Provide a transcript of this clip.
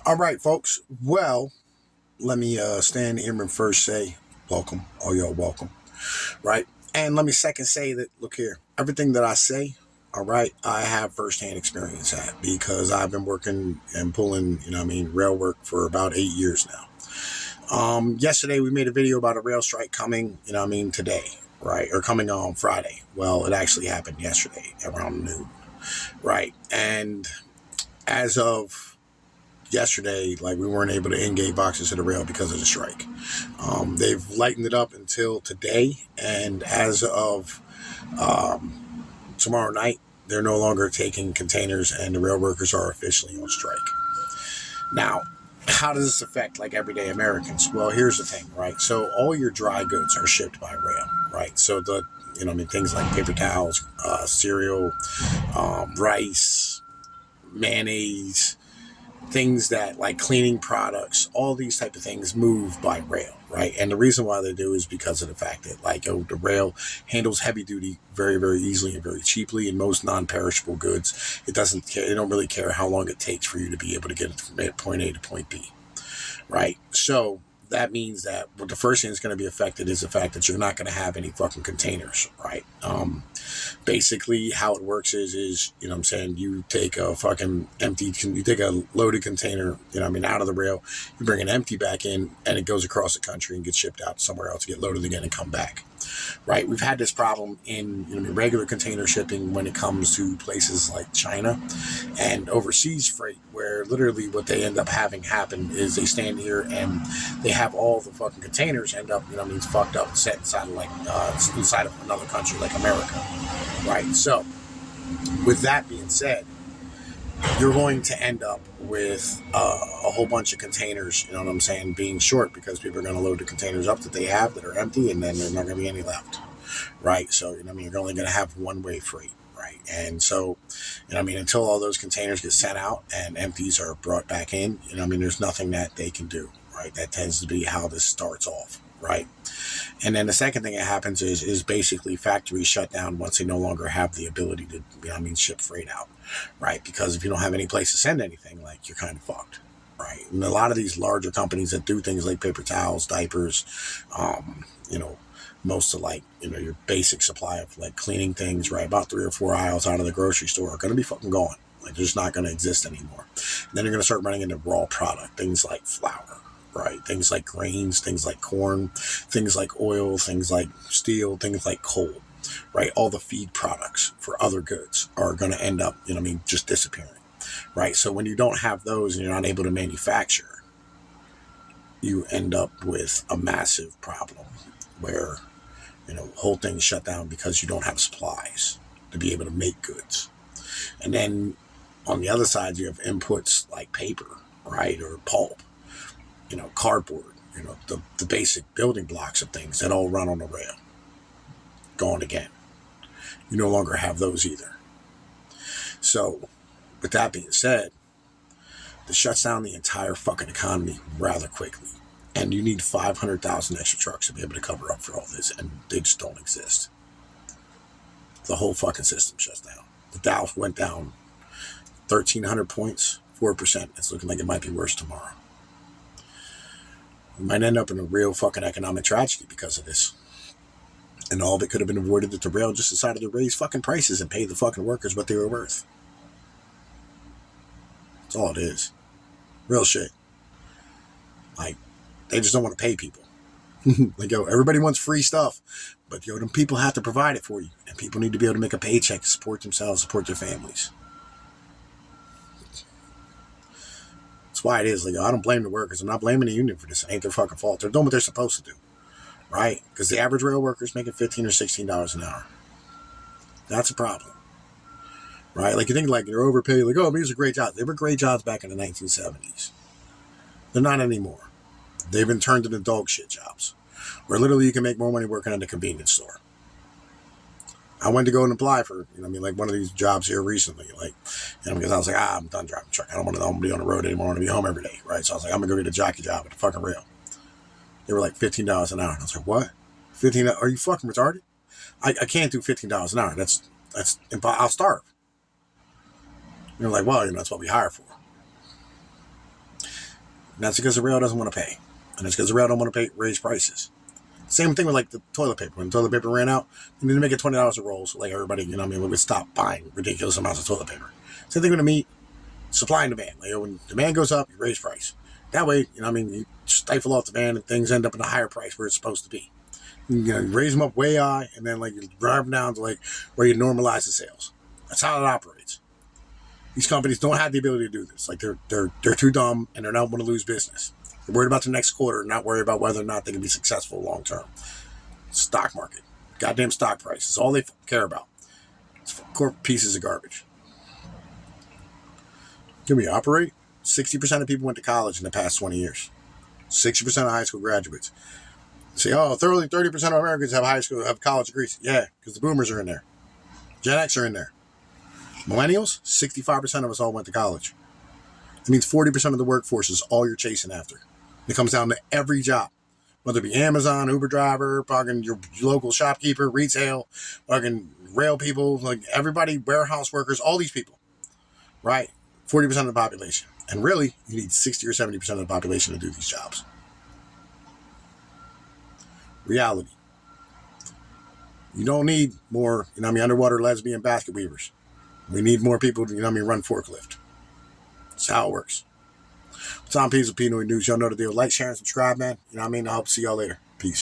All right, folks. Well, let me stand here and first say welcome. Oh, y'all welcome. Right. And let me second say that, look here, everything that I say, all right, I have firsthand experience at because I've been working and pulling, rail work for about 8 years now. Yesterday we made a video about a rail strike coming, today, right? Or coming on Friday. Well, it actually happened yesterday around noon, right? And as of yesterday, like we weren't able to engage boxes to the rail because of the strike. They've lightened it up until today, and as of tomorrow night, they're no longer taking containers, and the rail workers are officially on strike. Now, how does this affect like everyday Americans? Well, here's the thing, right? So all your dry goods are shipped by rail, right? So things like paper towels, cereal, rice, mayonnaise, things that like cleaning products, all these type of things move by rail, right? And the reason why they do is because of the fact that the rail handles heavy duty very, very easily and very cheaply, and most non-perishable goods, it doesn't care. They don't really care how long it takes for you to be able to get it from point A to point B, right? So that means that the first thing that's going to be affected is the fact that you're not going to have any fucking containers, right? Basically how it works is, you take a fucking you take a loaded container, out of the rail, you bring an empty back in, and it goes across the country and gets shipped out somewhere else, get loaded again and come back. Right, we've had this problem in regular container shipping when it comes to places like China and overseas freight, where literally what they end up having happen is they stand here and they have all the fucking containers end up, fucked up and set inside of inside of another country like America, right? So, with that being said, you're going to end up with a whole bunch of containers, being short because people are going to load the containers up that they have that are empty, and then there's not going to be any left, right? So, you're only going to have one-way freight, right? And so, until all those containers get sent out and empties are brought back in, there's nothing that they can do, right? That tends to be how this starts off, right? And then the second thing that happens is basically factories shut down once they no longer have the ability to, ship freight out, right? Because if you don't have any place to send anything, like you're kind of fucked, right? And a lot of these larger companies that do things like paper towels, diapers, um, you know, most of your basic supply of like cleaning things, right? About 3 or 4 aisles out of the grocery store are going to be fucking gone. Like they're just not going to exist anymore. And then you're going to start running into raw product, things like flour, right? Things like grains, things like corn, things like oil, things like steel, things like coal, right? All the feed products for other goods are going to end up, just disappearing, right? So when you don't have those and you're not able to manufacture, you end up with a massive problem where, whole things shut down because you don't have supplies to be able to make goods. And then on the other side, you have inputs like paper, right? Or pulp, cardboard, the basic building blocks of things that all run on the rail. Gone again. You no longer have those either. So, with that being said, this shuts down the entire fucking economy rather quickly. And you need 500,000 extra trucks to be able to cover up for all this, and they just don't exist. The whole fucking system shuts down. The Dow went down 1,300 points, 4%. It's looking like it might be worse tomorrow. We might end up in a real fucking economic tragedy because of this. And all that could have been avoided if the rail just decided to raise fucking prices and pay the fucking workers what they were worth. That's all it is. Real shit. Like, they just don't want to pay people. Like, everybody wants free stuff, but them people have to provide it for you. And people need to be able to make a paycheck to support themselves, support their families. That's why it is. Like, I don't blame the workers. I'm not blaming the union for this. It ain't their fucking fault. They're doing what they're supposed to do. Right? Because the average rail worker is making $15 or $16 an hour. That's a problem. Right? Like, you think like they're overpaid, like, oh, these are great jobs. They were great jobs back in the 1970s. They're not anymore. They've been turned into dog shit jobs, where literally you can make more money working at a convenience store. I went to go and apply for, one of these jobs here recently, because I was like, I'm done driving a truck. I don't want to be on the road anymore. I want to be home every day, right? So I was like, I'm going to go get a jockey job at the fucking rail. They were like $15 an hour. And I was like, what? 15? Are you fucking retarded? I can't do $15 an hour. That's I'll starve. And they're like, well, that's what we hire for. And that's because the rail doesn't want to pay. And it's because the rail don't want to pay raise prices. Same thing with like the toilet paper. When toilet paper ran out, you need to make it $20 a roll. So like everybody, would stop buying ridiculous amounts of toilet paper. Same thing with the meat, supply and demand. Like when demand goes up, you raise price. That way, you stifle off demand and things end up in a higher price where it's supposed to be. You raise them up way high and then like you drive them down to like where you normalize the sales. That's how it operates. These companies don't have the ability to do this. Like they're too dumb and they don't want to lose business. They're worried about the next quarter, not worried about whether or not they can be successful long term. Stock market, goddamn stock price. It's all they care about. It's corporate pieces of garbage. Can we operate? 60% of people went to college in the past 20 years. 60% of high school graduates. Say, 30% of Americans have college degrees. Yeah, because the boomers are in there. Gen X are in there. Millennials, 65% of us all went to college. It means 40% of the workforce is all you're chasing after. It comes down to every job, whether it be Amazon, Uber driver, fucking your local shopkeeper, retail, fucking rail people, like everybody, warehouse workers, all these people, right? 40% of the population. And really, you need 60 or 70% of the population to do these jobs. Reality. You don't need more, underwater lesbian basket weavers. We need more people to, run forklift. That's how it works. Tom Pease with Pinoy News. Y'all know the deal. Like, share, and subscribe, man. I hope to see y'all later. Peace.